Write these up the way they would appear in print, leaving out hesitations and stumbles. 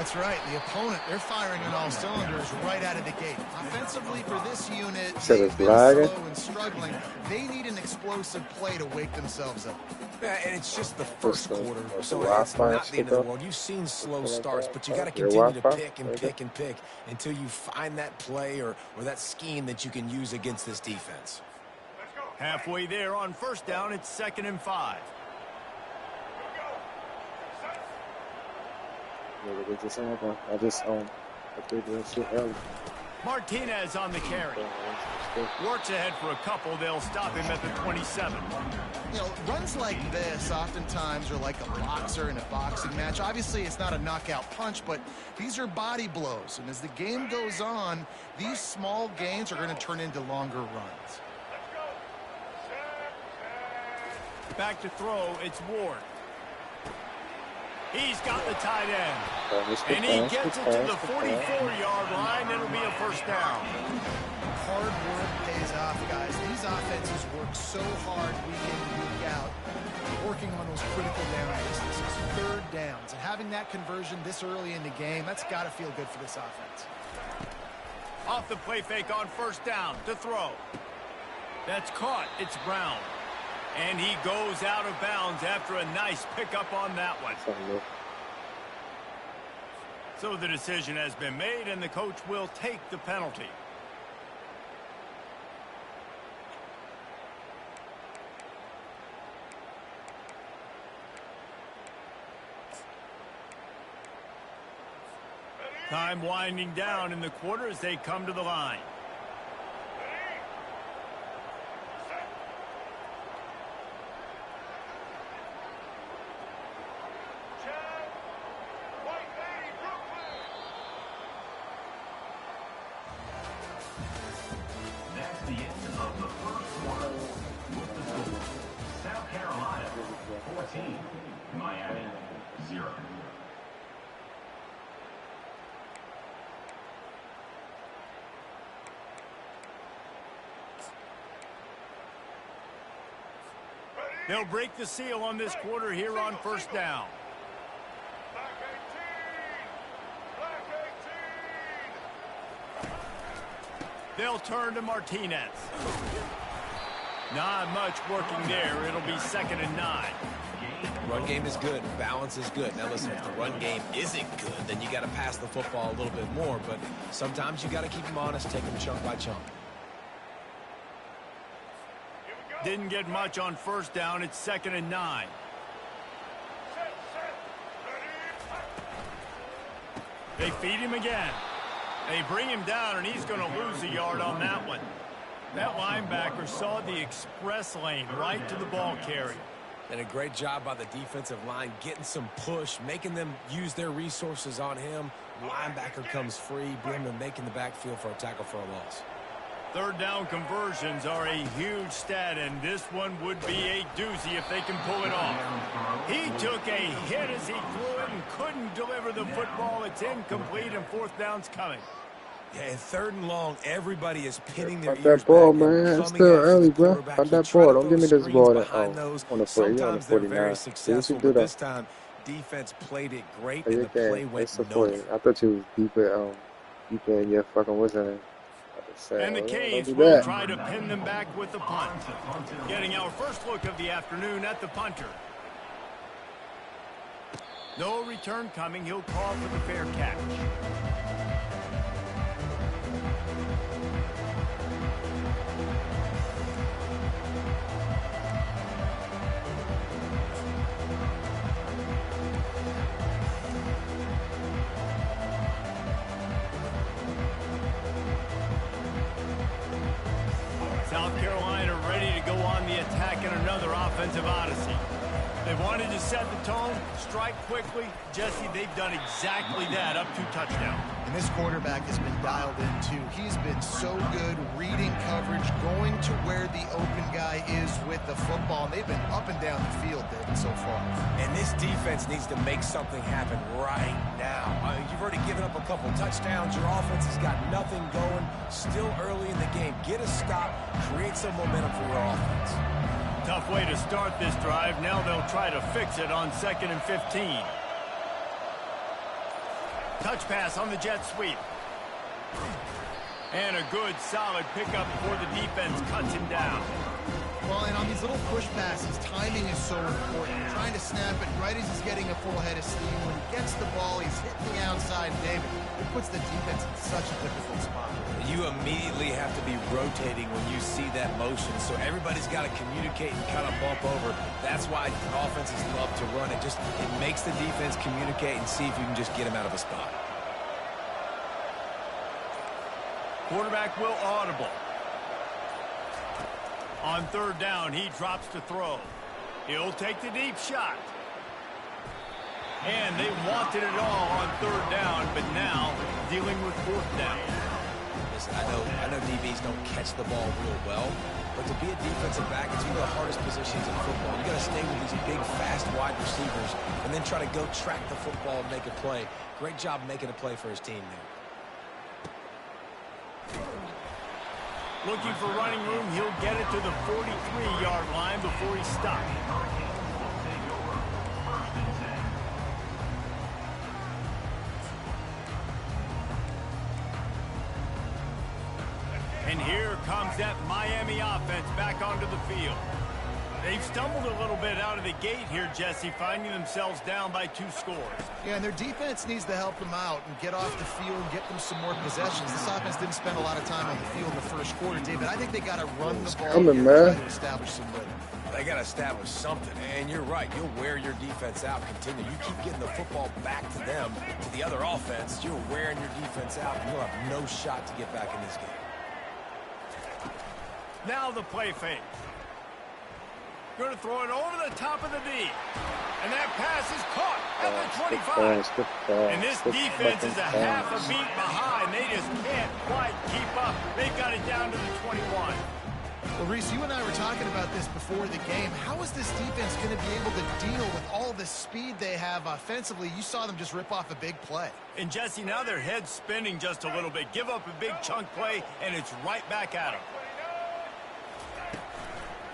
That's right. The opponent, they're firing on all cylinders right out of the gate. Offensively, for this unit, they've been slow and struggling. They need an explosive play to wake themselves up. Yeah, and it's just the first quarter, so it's not the end of the world. You've seen slow starts, but you got to continue to pick and pick and pick until you find that play or that scheme that you can use against this defense. Halfway there on first down, it's 2nd and 5. Martinez on the carry. Works ahead for a couple. They'll stop him at the 27. You know, runs like this oftentimes are like a boxer in a boxing match. Obviously, it's not a knockout punch, but these are body blows. And as the game goes on, these small gains are going to turn into longer runs. Back to throw, it's Ward. He's got the tight end. And he gets it to the 44-yard line. It'll be a first down. Hard work pays off, guys. These offenses work so hard week in and week out, working on those critical down distances, third downs. And having that conversion this early in the game, that's got to feel good for this offense. Off the play fake on first down to throw. That's caught. It's Brown. And he goes out of bounds after a nice pickup on that one. So the decision has been made, and the coach will take the penalty. Time winding down in the quarter as they come to the line. Miami 0. They'll break the seal on this quarter here on first down. They'll turn to Martinez. Not much working there. It'll be 2nd and 9. Run game is good. Balance is good. Now, listen, if the run game isn't good, then you got to pass the football a little bit more. But sometimes you got to keep them honest, take them chunk by chunk. Didn't get much on first down. It's 2nd and 9. They feed him again. They bring him down, and he's going to lose a yard on that one. That linebacker saw the express lane right to the ball carrier. And a great job by the defensive line getting some push, making them use their resources on him. Linebacker comes free, bring him making the backfield for a tackle for a loss. Third down conversions are a huge stat, and this one would be a doozy if they can pull it off. He took a hit as he threw it and couldn't deliver the football. It's incomplete, and fourth down's coming. Yeah, and 3rd and long, everybody is pinning their ears back. That ball, man. It's still early, bro. Got that ball. Don't give me this ball. On the 40, you're on the 49. Successful, but this time, defense played it great, and the play went nowhere. I thought you was deep in your fucking wizard. And the Canes will try to pin them back with the punt. Getting our first look of the afternoon at the punter. No return coming. He'll call for the fair catch. South Carolina ready to go on the attack in another offensive odyssey. They wanted to set the tone, strike quickly. Jesse, they've done exactly that, up 2 touchdowns. And this quarterback has been dialed in, too. He's been so good reading coverage, going to where the open guy is with the football. And they've been up and down the field, David, so far. And this defense needs to make something happen right now. You've already given up a couple touchdowns. Your offense has got nothing going. Still early in the game. Get a stop. Create some momentum for your offense. Tough way to start this drive. Now they'll try to fix it on 2nd and 15. Touch pass on the jet sweep. And a good, solid pickup before the defense cuts him down. Well, and on these little push passes, timing is so important. Trying to snap it right as he's getting a full head of steam. When he gets the ball, he's hitting the outside, David. It puts the defense in such a difficult spot. You immediately have to be rotating when you see that motion, so everybody's got to communicate and kind of bump over. That's why offenses love to run it. It makes the defense communicate and see if you can just get him out of a spot. Quarterback will audible. On third down, he drops to throw. He'll take the deep shot. And they wanted it all on third down, but now dealing with fourth down. Listen, I know DBs don't catch the ball real well, but to be a defensive back, it's one of the hardest positions in football. You got to stay with these big, fast wide receivers and then try to go track the football and make a play. Great job making a play for his team there. Looking for running room, he'll get it to the 43-yard line before he's stopped. And here comes that Miami offense back onto the field. They've stumbled a little bit out of the gate here, Jesse, finding themselves down by 2 scores. Yeah, and their defense needs to help them out and get off the field and get them some more possessions. This offense didn't spend a lot of time on the field in the first quarter, David. I think they got to run the ball man. to establish some rhythm. They got to establish something, and you're right. You'll wear your defense out. Continue. You keep getting the football back to them, to the other offense. You're wearing your defense out, and you'll have no shot to get back in this game. Now the play fake. Going to throw it over the top of the D. And that pass is caught at the 25. And this defense is a half a beat behind. They just can't quite keep up. They've got it down to the 21. Well, Reese, you and I were talking about this before the game. How is this defense going to be able to deal with all the speed they have offensively? You saw them just rip off a big play. And, Jesse, now their head's spinning just a little bit. Give up a big chunk play, and it's right back at them.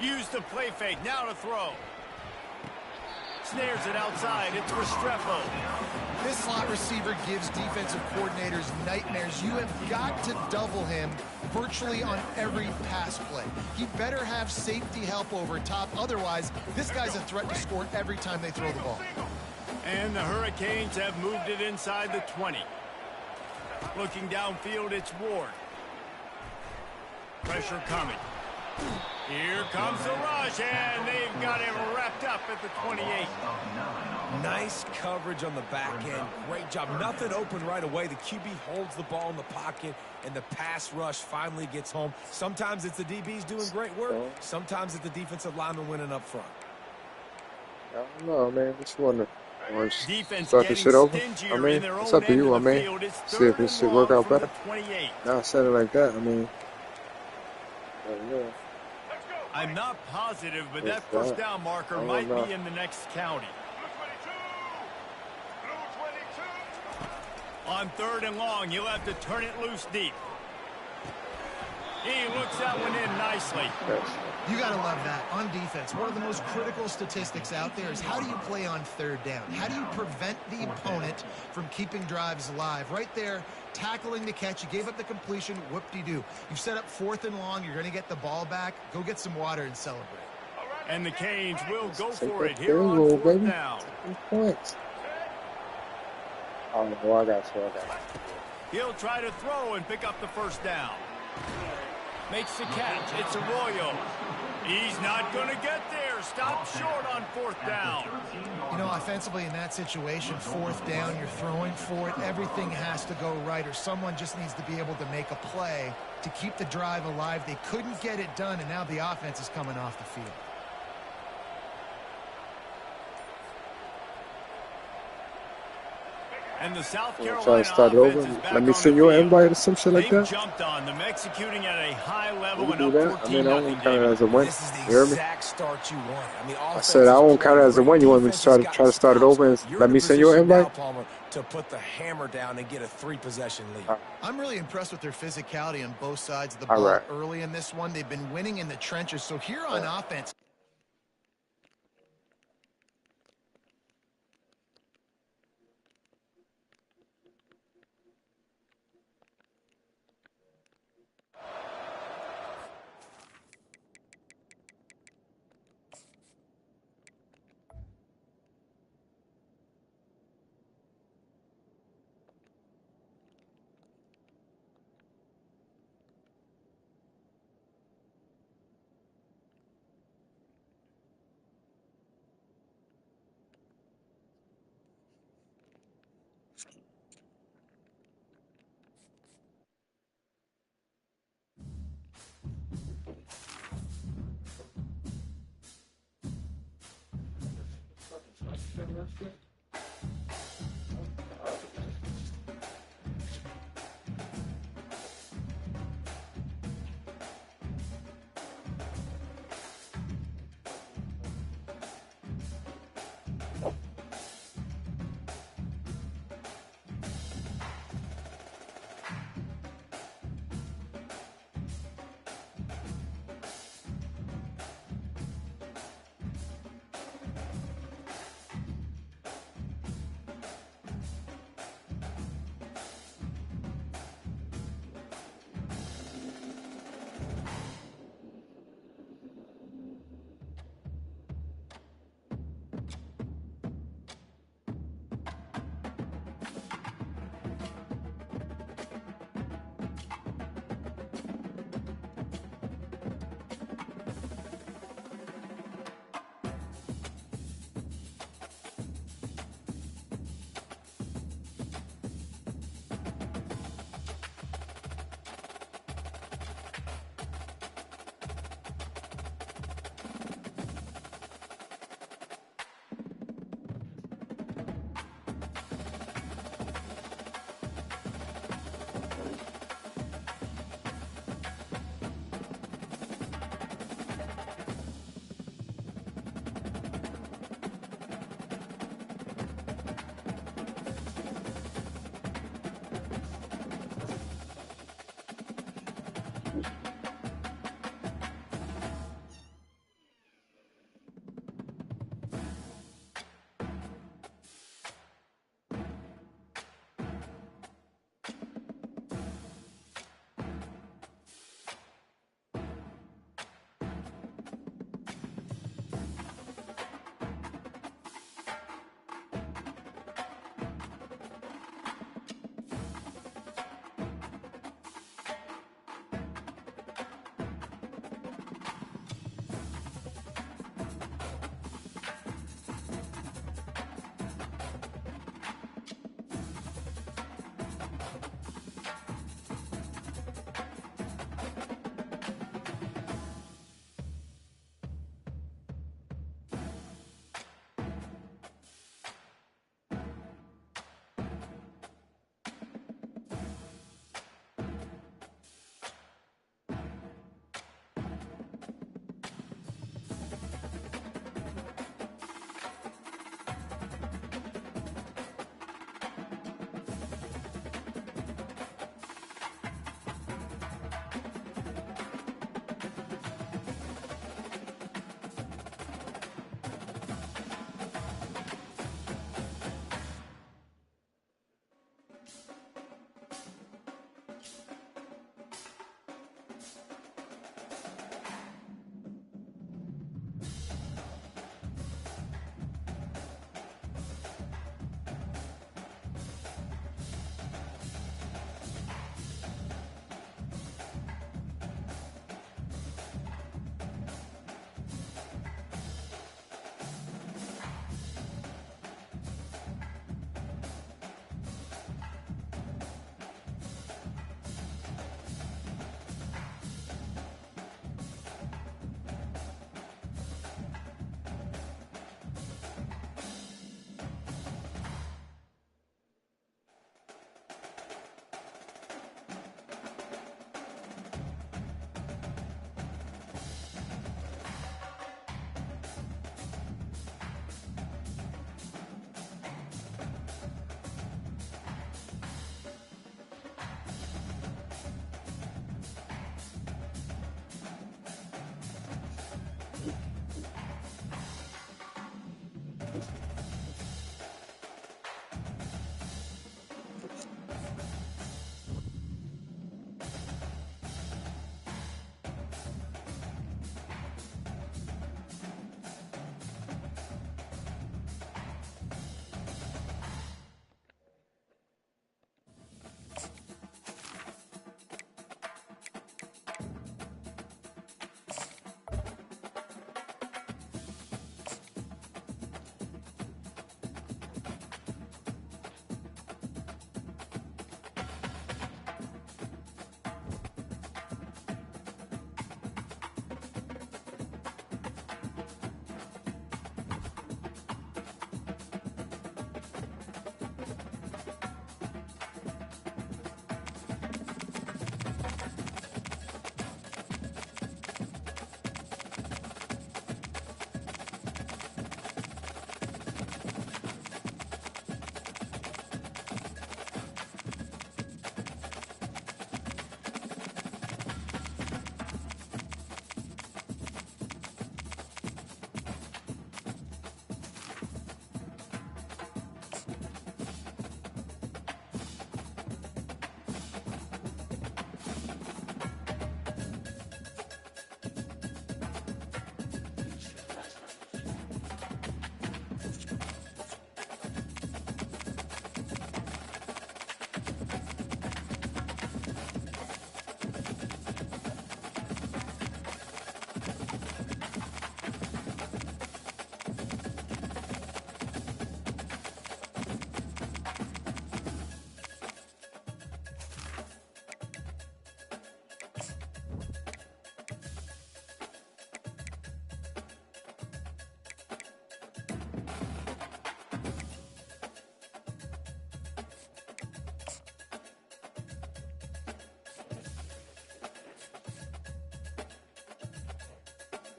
Use the play fake. Now to throw. Snares it outside. It's Restrepo. This slot receiver gives defensive coordinators nightmares. You have got to double him virtually on every pass play. He better have safety help over top. Otherwise, this guy's a threat to score every time they throw the ball. And the Hurricanes have moved it inside the 20. Looking downfield, it's Ward. Pressure coming. Here comes the rush, and they've got him wrapped up at the 28. Nice coverage on the back end. Great job. Nothing open right away. The QB holds the ball in the pocket, and the pass rush finally gets home. Sometimes it's the DBs doing great work. Sometimes it's the defensive lineman winning up front. I don't know, man. Just wonder. Defense start this shit over. I mean, it's up to you. See if this shit work out better. Now I said it like that. I mean, I don't know. I'm not positive, but that first down marker might be in the next county. On third and long, you'll have to turn it loose deep. He looks that one in nicely. You got to love that. On defense, one of the most critical statistics out there is how do you play on third down? How do you prevent the opponent from keeping drives alive? Right there, tackling the catch. You gave up the completion. Whoop-de-doo. You've set up fourth and long. You're going to get the ball back. Go get some water and celebrate. And the Canes will go for it here on fourth down. Points. Oh, no, I got you. He'll try to throw and pick up the first down. Makes the catch. It's Arroyo. He's not going to get there. Stop short on fourth down. You know, offensively in that situation, fourth down, you're throwing for it. Everything has to go right, or someone just needs to be able to make a play to keep the drive alive. They couldn't get it done, and now the offense is coming off the field. And the South Carolina try to start it over. Let me send you an invite or some shit like that. Jumped on them, executing at a high level. We do that. I mean, I won't count it as a win. This is the You hear me? exact start you want. I said I won't count it as a win. You want me to try to start it over and let me send you an invite? To put the hammer down and get a 3-possession lead. I'm really impressed with their physicality on both sides of the ball early in this one. They've been winning in the trenches. So here on offense,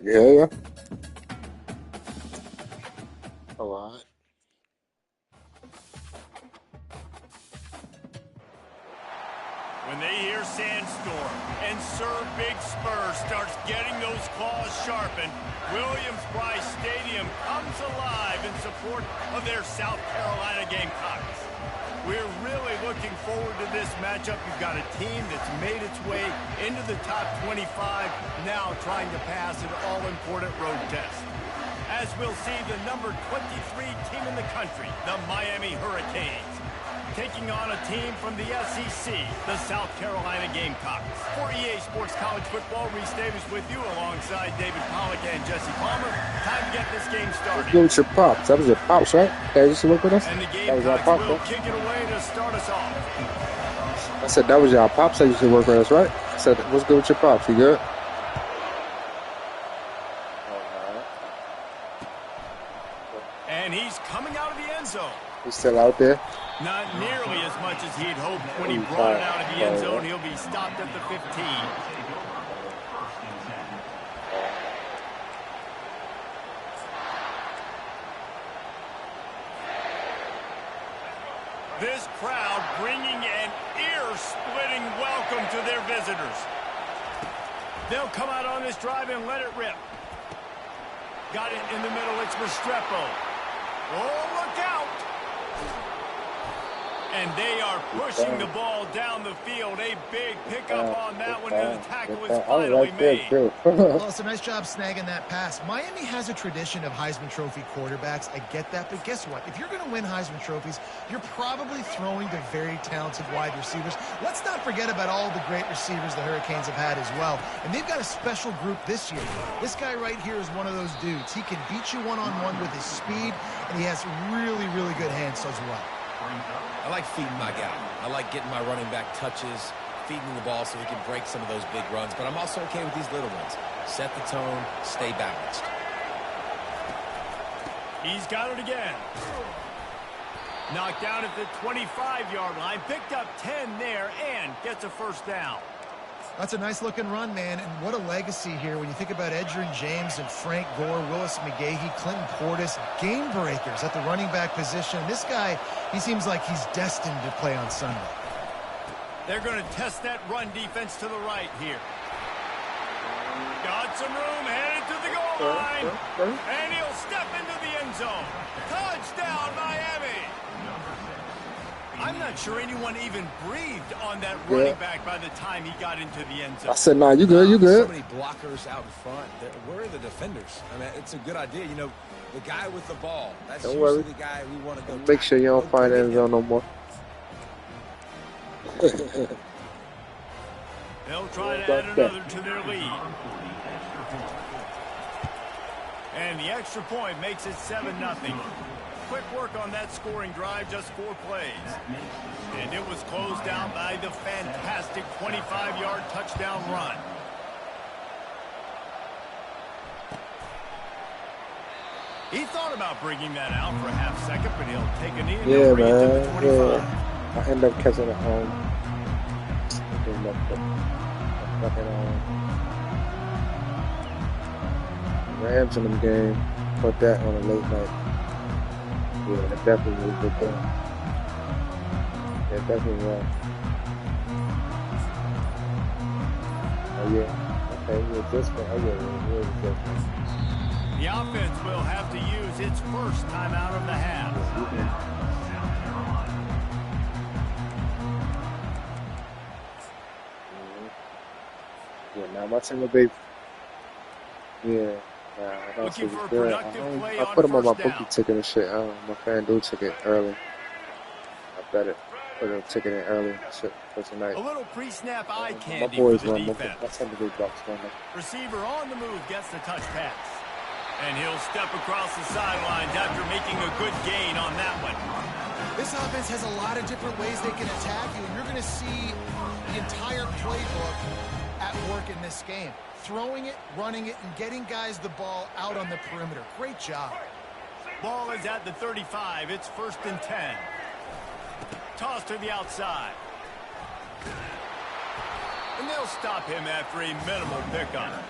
Yeah. All right. When they hear Sandstorm and Sir Big Spur starts getting those claws sharpened, Williams-Brice Stadium comes alive in support of their South Carolina Gamecocks. We're really looking forward to this matchup. You've got a team that's made its way into the top 25, now trying to pass an all-important road test. As we'll see the number 23 team in the country, the Miami Hurricanes, taking on a team from the SEC, the South Carolina Gamecocks. For EA Sports College Football, Reese Davis with you alongside David Pollack and Jesse Palmer. Time to get this game started. Let's go with your pops. That was your pops, right? That used to work with us? And the That was our Gamecocks pops, will right? kick it away to start us off. I said that was your pops that used to work with us, right? I said, what's good with your pops? You good? And he's coming out of the end zone. He's still out there? Not nearly as much as he'd hoped when he brought it out of the end zone. He'll be stopped at the 15. This crowd bringing an ear-splitting welcome to their visitors. They'll come out on this drive and let it rip. Got it in the middle. It's Restrepo. Oh, look out! And they are pushing the ball down the field. A big pickup on that one, and the tackle is finally made. Well, it's a nice job snagging that pass. Miami has a tradition of Heisman Trophy quarterbacks. I get that, but guess what? If you're going to win Heisman Trophies, you're probably throwing to very talented wide receivers. Let's not forget about all the great receivers the Hurricanes have had as well. And they've got a special group this year. This guy right here is one of those dudes. He can beat you one-on-one with his speed, and he has really, really good hands as well. I like feeding my guy. I like getting my running back touches, feeding the ball so he can break some of those big runs. But I'm also okay with these little ones. Set the tone, stay balanced. He's got it again. Knocked down at the 25-yard line. Picked up 10 there and gets a first down. That's a nice-looking run, man, and what a legacy here when you think about Edgerrin James and Frank Gore, Willis McGahee, Clinton Portis, game breakers at the running back position. This guy, he seems like he's destined to play on Sunday. They're going to test that run defense to the right here. Got some room, headed to the goal line, and he'll step into the end zone. Touchdown, Miami! I'm not sure anyone even breathed on that running back by the time he got into the end zone. I said, nah, you good, you good. So many blockers out in front. Where are the defenders? I mean, it's a good idea. You know, the guy with the ball, that's usually the guy we want to go. Make sure you don't find end zone no more. They'll try to add another to their lead. And the extra point makes it 7-0. Quick work on that scoring drive, just 4 plays. And it was closed out by the fantastic 25-yard touchdown run. He thought about bringing that out for a half second, but he'll take a knee and he'll bring it to the 25. I end up catching it home. Rams in the game. Put that on a late night. Yeah, it definitely was a good game. Yeah, definitely was. Oh, yeah. Okay, yeah, this one. Oh, yeah, really good. The offense will have to use its first time out of the half. Yeah, now my single big. Yeah. Nah, that's Looking for a good. productive play I on put them on my first down. bookie ticket and shit. My FanDuel ticket early. I bet it. Put a ticket in early shit for tonight. A little pre-snap eye My candy boys for the won. defense. My single big bucks won. Receiver on the move gets the touch pass. And he'll step across the sidelines after making a good gain on that one. This offense has a lot of different ways they can attack you, and you're going to see the entire playbook at work in this game. Throwing it, running it, and getting guys the ball out on the perimeter. Great job. Ball is at the 35. It's 1st and 10. Toss to the outside. And they'll stop him after a minimal pickup.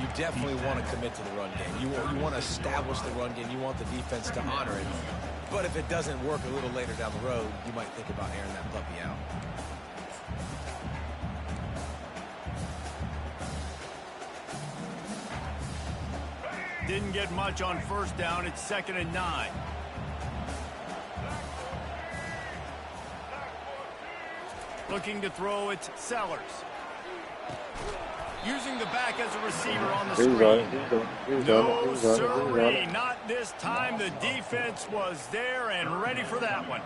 You definitely want to commit to the run game. You want to establish the run game. You want the defense to honor it. But if it doesn't work a little later down the road, you might think about airing that puppy out. Didn't get much on first down. It's 2nd and 9. Looking to throw, it's Sellers. Using the back as a receiver on the screen. No, sirree, not this time. The defense was there and ready for that one.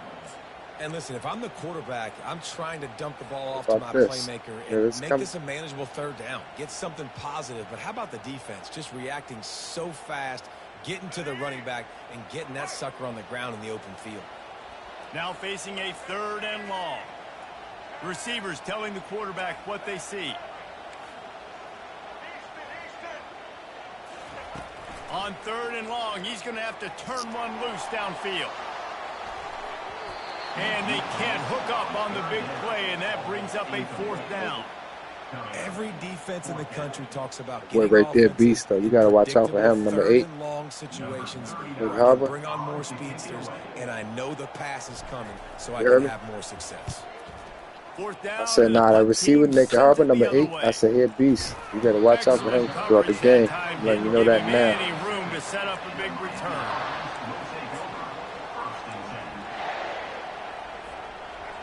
And listen, if I'm the quarterback, I'm trying to dump the ball off to my playmaker and make this a manageable 3rd down. Get something positive. But how about the defense? Just reacting so fast, getting to the running back, and getting that sucker on the ground in the open field. Now facing a 3rd and long. Receivers telling the quarterback what they see. On 3rd and long, he's going to have to turn one loose downfield. And they can't hook up on the big play, and that brings up a 4th down. Every defense in the country talks about boy, right there, beast though. You got to watch out for him. Number 8. Long situations. Harbor. Bring on more speedsters, and I know the pass is coming, so I can have more success. 4th down. I said, nah, that receiver, Nick Harbor, number 8. I said, here, beast. You got to watch out for him throughout the game. I'm letting you know that now. Any room to set up a big return.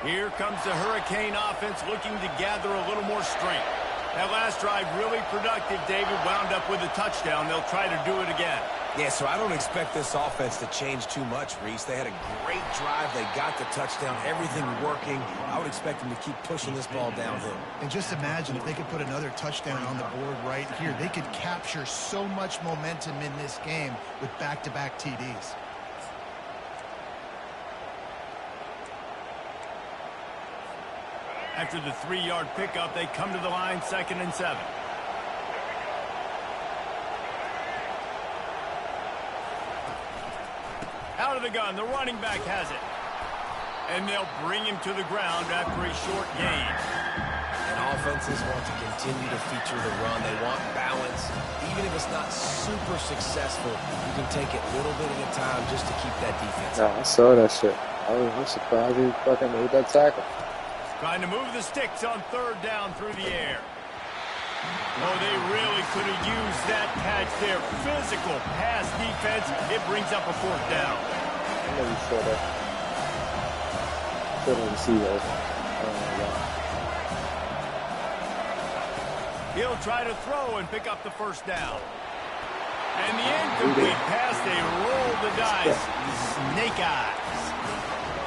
Here comes the Hurricane offense looking to gather a little more strength. That last drive really productive. David wound up with a touchdown. They'll try to do it again. Yeah, so I don't expect this offense to change too much, Reese. They had a great drive. They got the touchdown. Everything working. I would expect them to keep pushing this ball downhill. And just imagine if they could put another touchdown on the board right here. They could capture so much momentum in this game with back-to-back TDs. After the 3-yard pickup, they come to the line, 2nd and 7. Out of the gun, the running back has it. And they'll bring him to the ground after a short gain. And offenses want to continue to feature the run. They want balance. Even if it's not super successful, you can take it little bit at a time just to keep that defense. Nah, I saw that shit. I'm surprised he fucking made that tackle. Trying to move the sticks on 3rd down through the air. Oh, they really could have used that catch there. Physical pass defense. It brings up a 4th down. I know you saw that. Still didn't see that. He'll try to throw and pick up the 1st down. And the incomplete pass, they roll the dice. Snake eyes.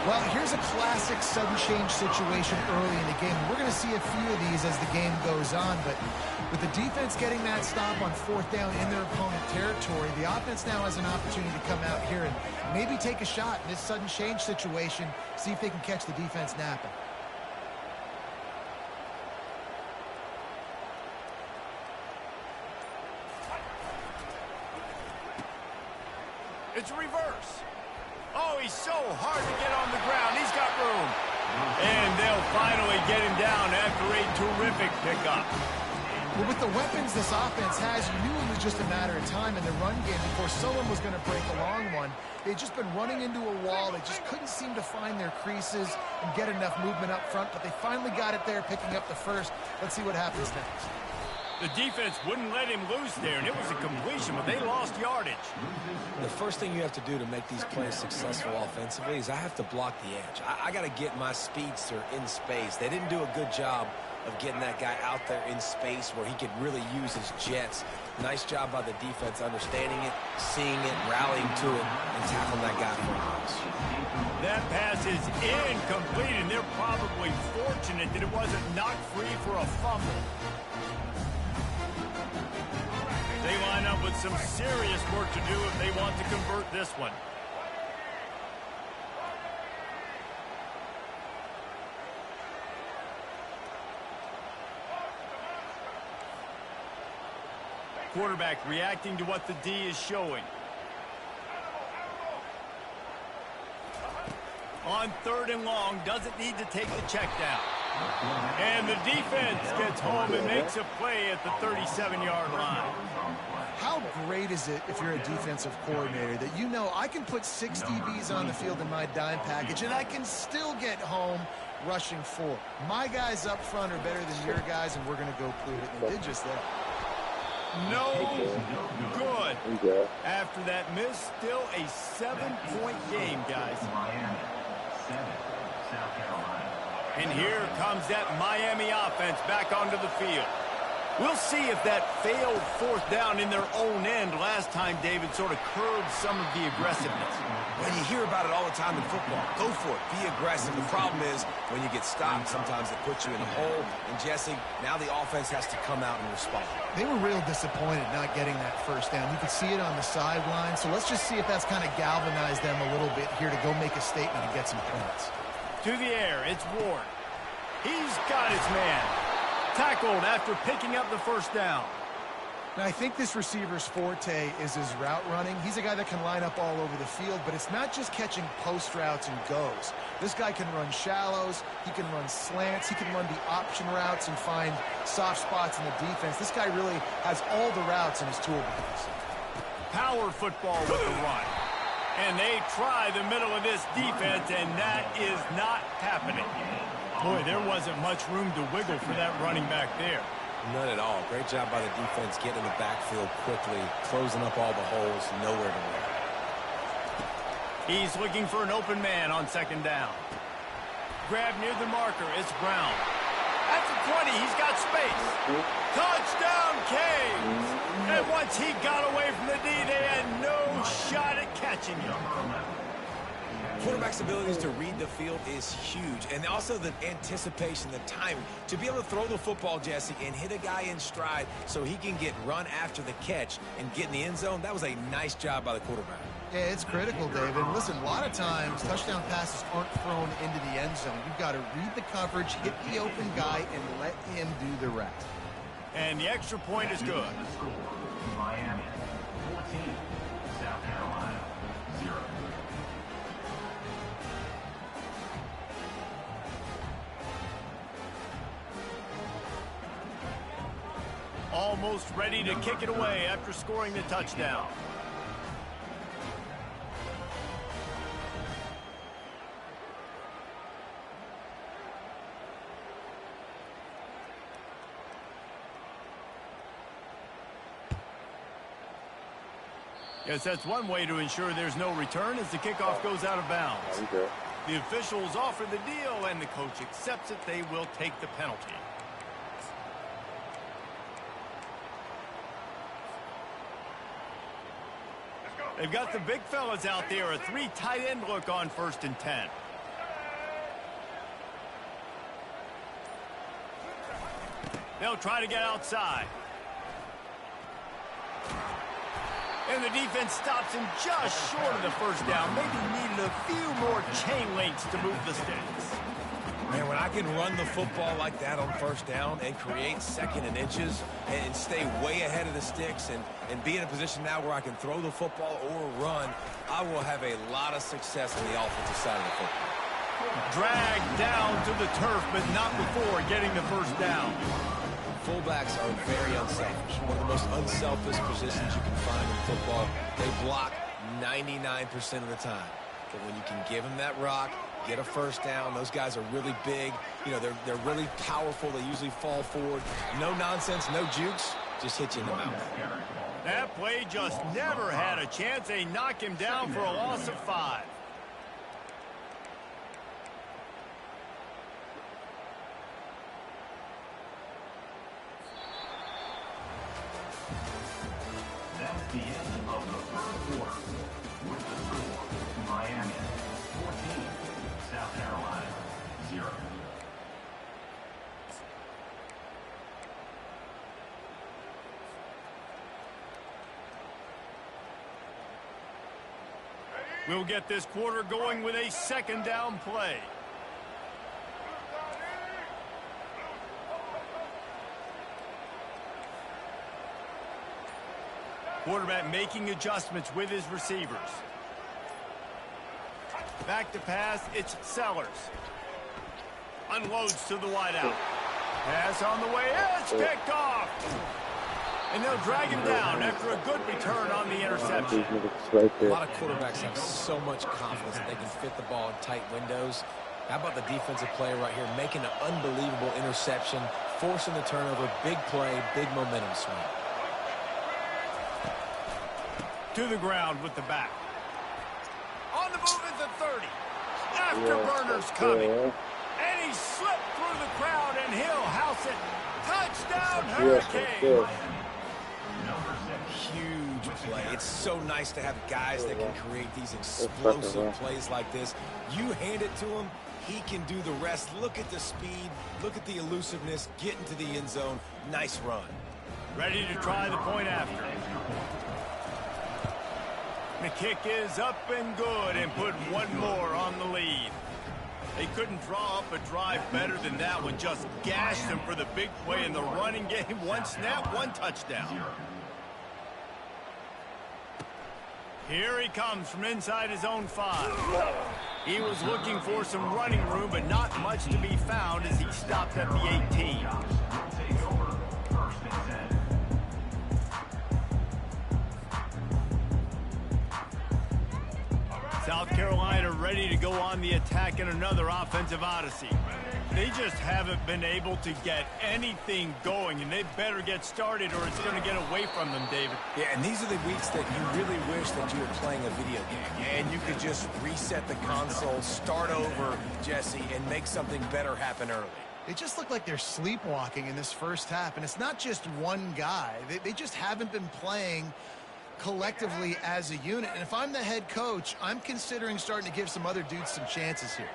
Well, here's a classic sudden change situation early in the game. We're going to see a few of these as the game goes on, but with the defense getting that stop on 4th down in their opponent territory, the offense now has an opportunity to come out here and maybe take a shot in this sudden change situation, see if they can catch the defense napping. It's reverse. Oh, he's so hard to get on the ground. He's got room. And they'll finally get him down after a terrific pickup. Well, with the weapons this offense has, you knew it was just a matter of time in the run game before someone was going to break a long one. They'd just been running into a wall. They just couldn't seem to find their creases and get enough movement up front, but they finally got it there, picking up the 1st. Let's see what happens next. The defense wouldn't let him loose there, and it was a completion, but they lost yardage. The first thing you have to do to make these plays successful offensively is I have to block the edge. I got to get my speedster in space. They didn't do a good job of getting that guy out there in space where he could really use his jets. Nice job by the defense understanding it, seeing it, rallying to it, and tackling that guy for a loss. That pass is incomplete, and they're probably fortunate that it wasn't knocked free for a fumble. They line up with some serious work to do if they want to convert this one. Quarterback reacting to what the D is showing. On 3rd and long, doesn't need to take the check down. And the defense gets home and makes a play at the 37-yard line. How great is it if you're a defensive coordinator that you know I can put 6 DBs on the field in my dime package and I can still get home rushing 4. My guys up front are better than your guys, and we're going to go prove it. And did just that. No good. After that miss, still a 7-point game, guys. And here comes that Miami offense back onto the field. We'll see if that failed 4th down in their own end last time, David, sort of curbed some of the aggressiveness. When you hear about it all the time in football, go for it. Be aggressive. The problem is when you get stopped, sometimes it puts you in a hole. And, Jesse, now the offense has to come out and respond. They were real disappointed not getting that 1st down. You could see it on the sideline. So let's just see if that's kind of galvanized them a little bit here to go make a statement and get some points. To the air, it's Ward. He's got his man. Tackled after picking up the 1st down. Now, I think this receiver's forte is his route running. He's a guy that can line up all over the field, but it's not just catching post routes and goes. This guy can run shallows, he can run slants, he can run the option routes and find soft spots in the defense. This guy really has all the routes in his toolbox. Power football with the run. And they try the middle of this defense, and that is not happening. Boy, there wasn't much room to wiggle for that running back there. None at all. Great job by the defense getting in the backfield quickly, closing up all the holes, nowhere to run. He's looking for an open man on 2nd down. Grab near the marker. It's Brown. At the 20, he's got space. Touchdown, Canes! And once he got away from the D, they had no shot at catching him. Quarterback's abilities to read the field is huge, and also the anticipation, the timing. To be able to throw the football, Jesse, and hit a guy in stride so he can get run after the catch and get in the end zone, that was a nice job by the quarterback. Yeah, it's critical, David. Listen, a lot of times touchdown passes aren't thrown into the end zone. You've got to read the coverage, hit the open guy, and let him do the rest. And the extra point is good. Miami 14, South Carolina 0. Almost ready to kick it away after scoring the touchdown. Yes, that's one way to ensure there's no return as the kickoff goes out of bounds. The officials offer the deal, and the coach accepts it. They will take the penalty. They've got the big fellas out there, a 3 tight end look on 1st and 10. They'll try to get outside. And the defense stops him just short of the 1st down. Maybe needed a few more chain links to move the sticks. Man, when I can run the football like that on 1st down and create 2nd and inches and stay way ahead of the sticks and be in a position now where I can throw the football or run, I will have a lot of success on the offensive side of the football. Dragged down to the turf, but not before getting the 1st down. Fullbacks are very unselfish. One of the most unselfish positions you can find in football. They block 99% of the time. But when you can give them that rock, get a 1st down, those guys are really big. You know, they're really powerful. They usually fall forward. No nonsense, no jukes, just hit you in the mouth. That play just never had a chance. They knock him down for a loss of 5. That's the end of the 1st quarter. With the score, Miami 14, South Carolina 0. We'll get this quarter going with a 2nd down play. Quarterback making adjustments with his receivers. Back to pass, it's Sellers. Unloads to the wideout. Pass on the way, it's picked off. And they'll drag him down after a good return on the interception. A lot of quarterbacks have so much confidence that they can fit the ball in tight windows. How about the defensive player right here making an unbelievable interception, forcing the turnover, big play, big momentum swing. To the ground with the back. On the move at the 30. Afterburners coming. And he slipped through the crowd, and he'll house it. Touchdown, Hurricane. Huge play. It's so nice to have guys that can create these explosive plays like this. You hand it to him, he can do the rest. Look at the speed. Look at the elusiveness. Get into the end zone. Nice run. Ready to try the point after. The kick is up and good, and put one more on the lead. They couldn't draw up a drive better than that one. Just gashed them for the big play in the running game. One snap, one touchdown. Here he comes from inside his own 5. He was looking for some running room, but not much to be found as he stopped at the 18. South Carolina ready to go on the attack in another offensive odyssey. They just haven't been able to get anything going, and they better get started or it's going to get away from them, David. Yeah, and these are the weeks that you really wish that you were playing a video game, and you could just reset the console, start over, Jesse, and make something better happen early. They just look like they're sleepwalking in this first half, and it's not just one guy. They just haven't been playing collectively as a unit. And if I'm the head coach, I'm considering starting to give some other dudes some chances here.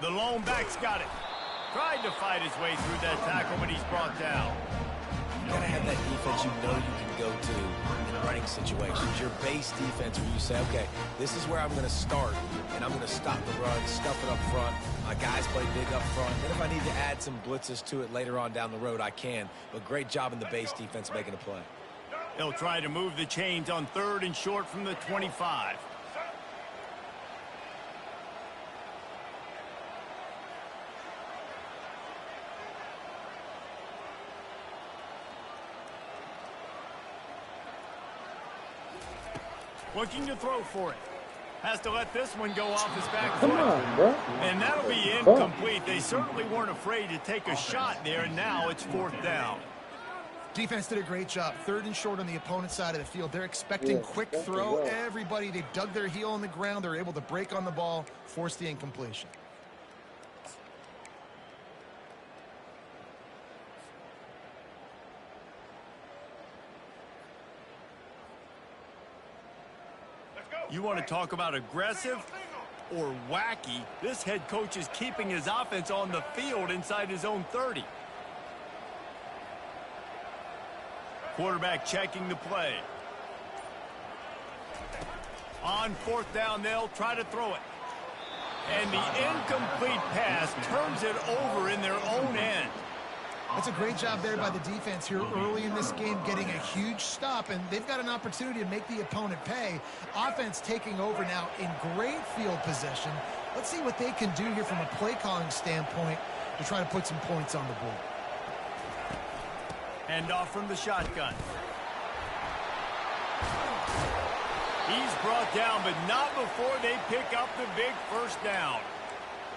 The lone back's got it. Tried to fight his way through that tackle, but he's brought down. You gotta have that defense you know you can go to in running situations. Your base defense where you say, okay, this is where I'm going to start, and I'm going to stop the run, stuff it up front. My guys play big up front. Then if I need to add some blitzes to it later on down the road, I can. But great job in the base defense making a play. They'll try to move the chains on 3rd and short from the 25. Looking to throw for it. Has to let this one go off his back foot. Come on, bro. And that'll be incomplete. They certainly weren't afraid to take a shot there, and now it's 4th down. Defense did a great job. 3rd and short on the opponent's side of the field. They're expecting quick throw. Everybody, they dug their heel on the ground. They're able to break on the ball, force the incompletion. You want to talk about aggressive or wacky? This head coach is keeping his offense on the field inside his own 30. Quarterback checking the play. On 4th down, they'll try to throw it. And the incomplete pass turns it over in their own end. That's a great job there by the defense here early in this game, getting a huge stop, and they've got an opportunity to make the opponent pay. Offense taking over now in great field possession. Let's see what they can do here from a play calling standpoint to try to put some points on the board. Hand off from the shotgun. He's brought down, but not before they pick up the big 1st down.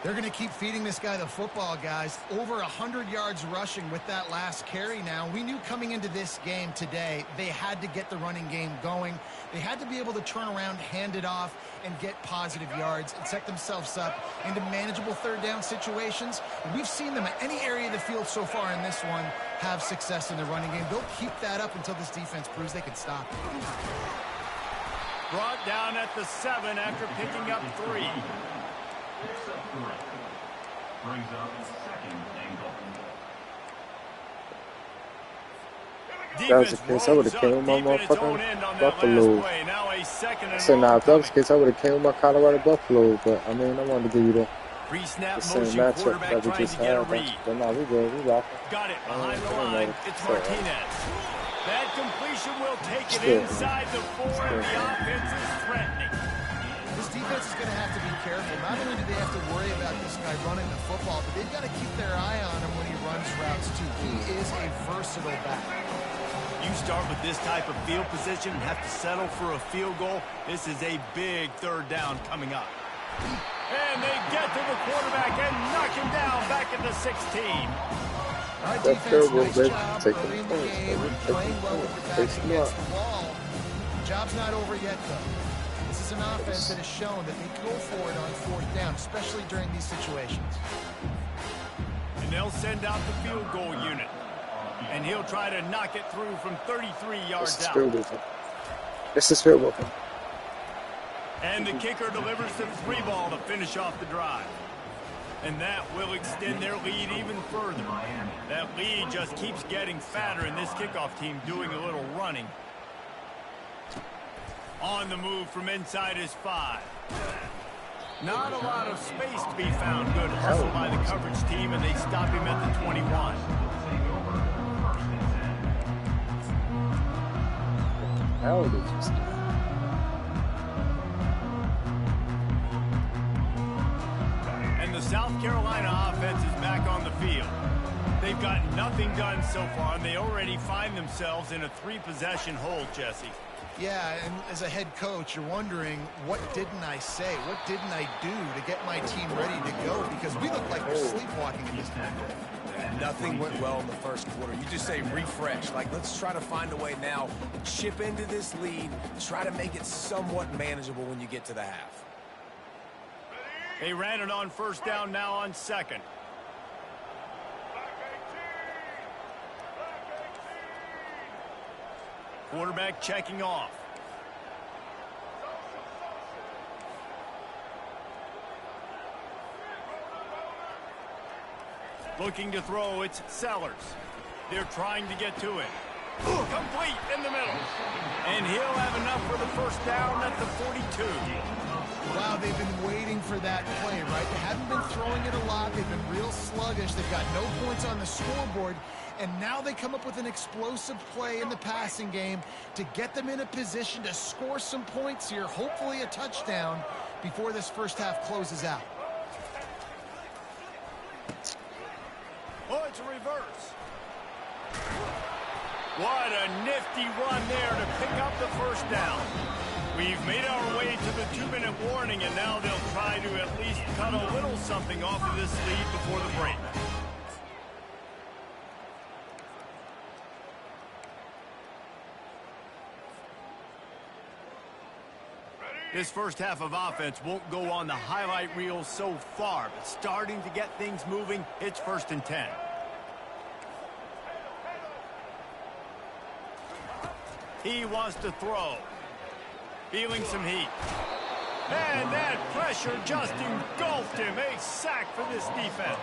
They're going to keep feeding this guy the football, guys. Over 100 yards rushing with that last carry now. We knew coming into this game today, they had to get the running game going. They had to be able to turn around, hand it off, and get positive yards and set themselves up into manageable 3rd down situations. We've seen them at any area of the field so far in this one have success in the running game. They'll keep that up until this defense proves they can stop it. Brought down at the 7 after picking up 3. Picks up 3. Brings up 2nd and goal. If that was the Defense case, I would rose have came up with my deep in its own motherfucking end on that last Buffalo. play. Now a second I and said, long nah, if that was the coming. case, I would have came with my Colorado Buffalo. But I mean, I wanted to give you the Pre-snap same motion, matchup quarterback that we trying just to get a had. read. But nah, we good. We rocking. Got it I behind the don't know. line. It's So, Martinez. That completion will take it Still, inside the 4, and the offense is threatening. This defense is going to have to be careful. Not only do they have to worry about this guy running the football, but they've got to keep their eye on him when he runs routes, too. He is a versatile back. You start with this type of field position and have to settle for a field goal. This is a big third down coming up. And they get to the quarterback and knock him down back at the 16. All right, That's defense, terrible, nice baby. job Take early in them the points, game, baby. Take playing them well points. with your Take back them against up. the wall. Job's not over yet, though. This is an offense that has shown that they can go for it on fourth down, especially during these situations. And they'll send out the field goal unit. And he'll try to knock it through from 33 yards This is out. field goal. This is field goal. And the kicker delivers the 3 ball to finish off the drive. And that will extend their lead even further. That lead just keeps getting fatter, and this kickoff team doing a little running. On the move from inside his 5. Not a lot of space to be found. Good hustle by the coverage team, and they stop him at the 21. How did you stop? And the South Carolina offense is back on the field. They've got nothing done so far, and they already find themselves in a 3-possession hold, Jesse. Yeah, and as a head coach, you're wondering, what didn't I say? What didn't I do to get my team ready to go? Because we look like we're sleepwalking in this game. Nothing went well in the first quarter. You just say refresh. Like, let's try to find a way now, chip into this lead, try to make it somewhat manageable when you get to the half. They ran it on first down, now on second. Quarterback checking off. Looking to throw, it's Sellers. They're trying to get to it. Complete in the middle. And he'll have enough for the first down at the 42. Wow, they've been waiting for that play, right? They haven't been throwing it a lot. They've been real sluggish. They've got no points on the scoreboard. And now they come up with an explosive play in the passing game to get them in a position to score some points here, hopefully a touchdown, before this first half closes out. Oh, it's a reverse. What a nifty run there to pick up the first down. We've made our way to the 2-minute warning, and now they'll try to at least cut a little something off of this lead before the break. This first half of offense won't go on the highlight reel so far, but starting to get things moving. It's 1st and 10. He wants to throw. Feeling some heat. And that pressure just engulfed him. A sack for this defense.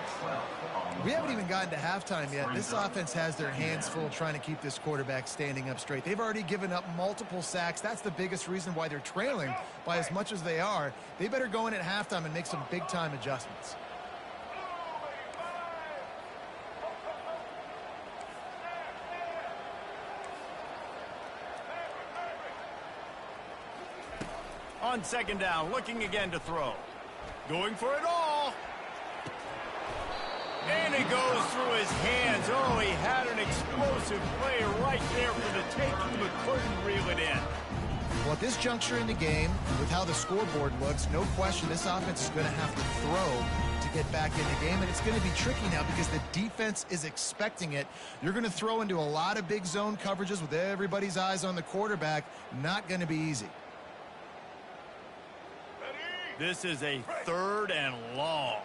We haven't even gotten to halftime yet. This offense has their hands full trying to keep this quarterback standing up straight. They've already given up multiple sacks. That's the biggest reason why they're trailing by as much as they are. They better go in at halftime and make some big-time adjustments. On second down, looking again to throw. Going for it all. And it goes through his hands. Oh, he had an explosive play right there for the taking, but couldn't reel it in. Well, at this juncture in the game, with how the scoreboard looks, no question this offense is going to have to throw to get back in the game, and it's going to be tricky now because the defense is expecting it. You're going to throw into a lot of big zone coverages with everybody's eyes on the quarterback. Not going to be easy. This is a 3rd and long.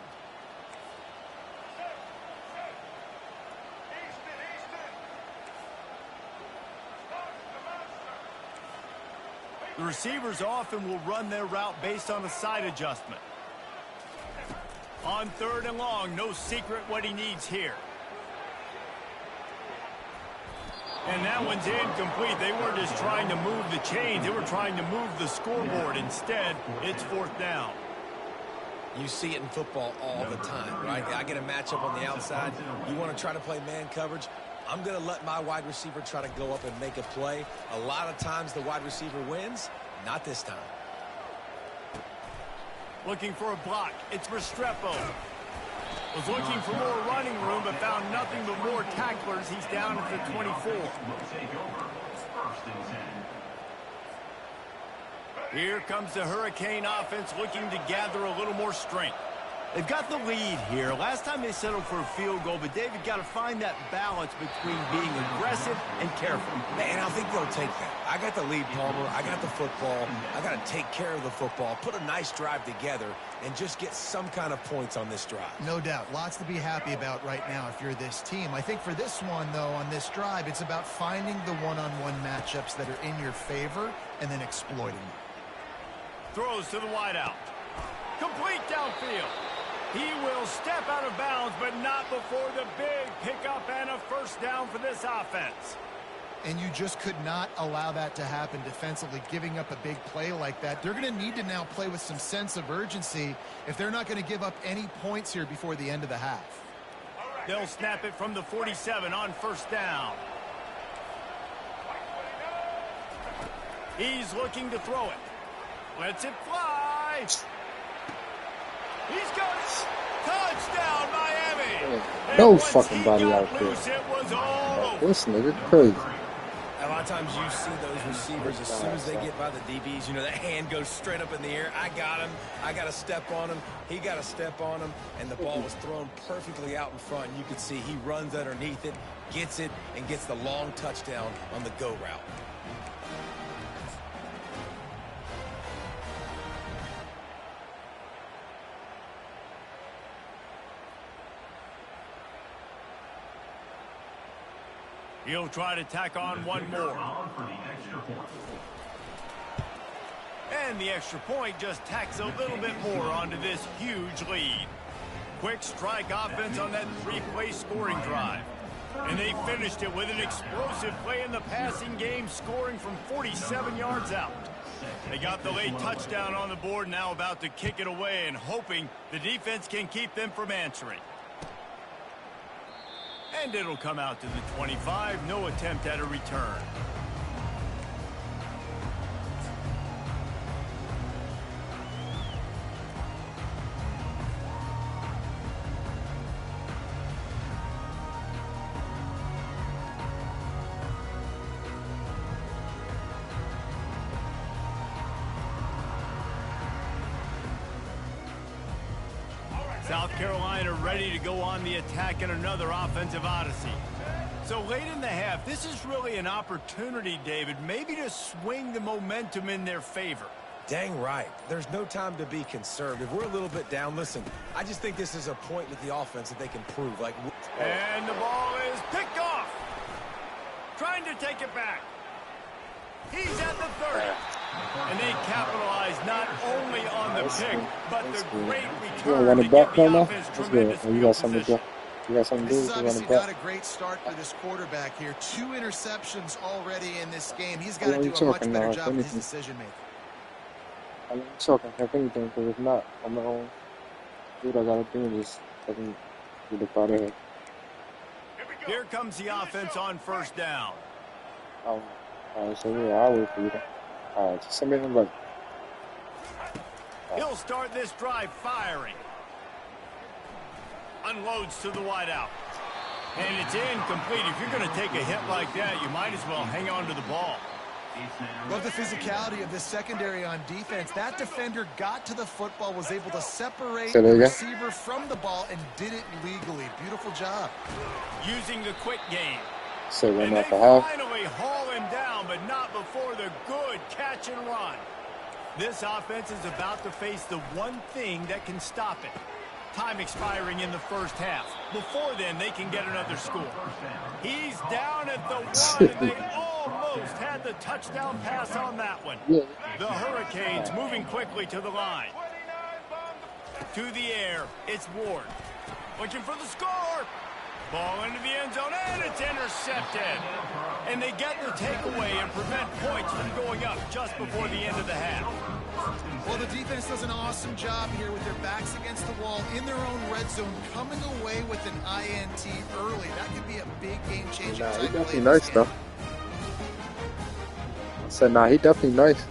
The receivers often will run their route based on a side adjustment. On 3rd and long, no secret what he needs here. And that one's incomplete. They weren't just trying to move the chains. They were trying to move the scoreboard. Instead, it's 4th down. You see it in football all the time, right? I get a matchup on the outside. You want to try to play man coverage? I'm going to let my wide receiver try to go up and make a play. A lot of times the wide receiver wins. Not this time. Looking for a block. It's Restrepo. Was looking for more running room, but found nothing but more tacklers. He's down at the 24. Here comes the Hurricane offense looking to gather a little more strength. They've got the lead here. Last time they settled for a field goal, but David got to find that balance between being aggressive and careful. Man, I think they'll take that. I got the lead, Palmer. I got the football. I got to take care of the football, put a nice drive together, and just get some kind of points on this drive. No doubt. Lots to be happy about right now if you're this team. I think for this one, though, on this drive, it's about finding the one-on-one matchups that are in your favor and then exploiting them. Throws to the wideout. Complete downfield. He will step out of bounds, but not before the big pickup and a 1st down for this offense. And you just could not allow that to happen defensively, giving up a big play like that. They're going to need to now play with some sense of urgency if they're not going to give up any points here before the end of the half. They'll snap it from the 47 on 1st down. He's looking to throw it. Lets it fly. He's got it. Touchdown, Miami. No fucking body out there. It was all over. This nigga crazy. A lot of times you see those receivers, as soon as they get by the DBs, you know, that hand goes straight up in the air. I got him. I got to step on him. He got to step on him. And the ball was thrown perfectly out in front. And you can see he runs underneath it, gets it, and gets the long touchdown on the go route. He'll try to tack on one more. And the extra point just tacks a little bit more onto this huge lead. Quick strike offense on that 3-play scoring drive. And they finished it with an explosive play in the passing game, scoring from 47 yards out. They got the late touchdown on the board, now about to kick it away and hoping the defense can keep them from answering. And it'll come out to the 25. No attempt at a return. South Carolina ready to go on the attack in another offensive odyssey. So late in the half, this is really an opportunity, David, maybe to swing the momentum in their favor. Dang right. There's no time to be conservative. We're a little bit down. Listen, I just think this is a point with the offense that they can prove. And the ball is picked off. Trying to take it back. He's at the 30. And they capitalize not only on the pick, but the great return to give the offense tremendous field position. You got something to do? This is obviously not a great start for this quarterback here. 2 interceptions already in this game. He's got to do a much better job with his decision-making. I'm talking, if anything, because if not, I'm not going to do what I got to do. Just fucking get the part of it. Here comes the offense on 1st down. All right, so yeah, I'll wait for you. All right, just send me the look. He'll start this drive firing. Unloads to the wideout. And it's incomplete. If you're going to take a hit like that, you might as well hang on to the ball. Love the physicality of this secondary on defense. That defender got to the football, was able to separate the receiver from the ball, and did it legally. Beautiful job. Using the quick game. So and they finally haul him down, but not before the good catch and run. This offense is about to face the one thing that can stop it. Time expiring in the 1st half. Before then, they can get another score. He's down at the 1, and they almost had the touchdown pass on that one. The Hurricanes moving quickly to the line. To the air, it's Ward. Looking for the score. Ball into the end zone, and it's intercepted. And they get the takeaway and prevent points from going up just before the end of the half. Well, the defense does an awesome job here with their backs against the wall in their own red zone, coming away with an INT early. That could be a big game-changing Nah, he type play definitely in nice this though. game. I said, nah, he definitely nice.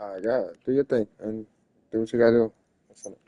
All right, go ahead. Do your thing and do what you gotta do. That's it.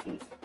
Peace.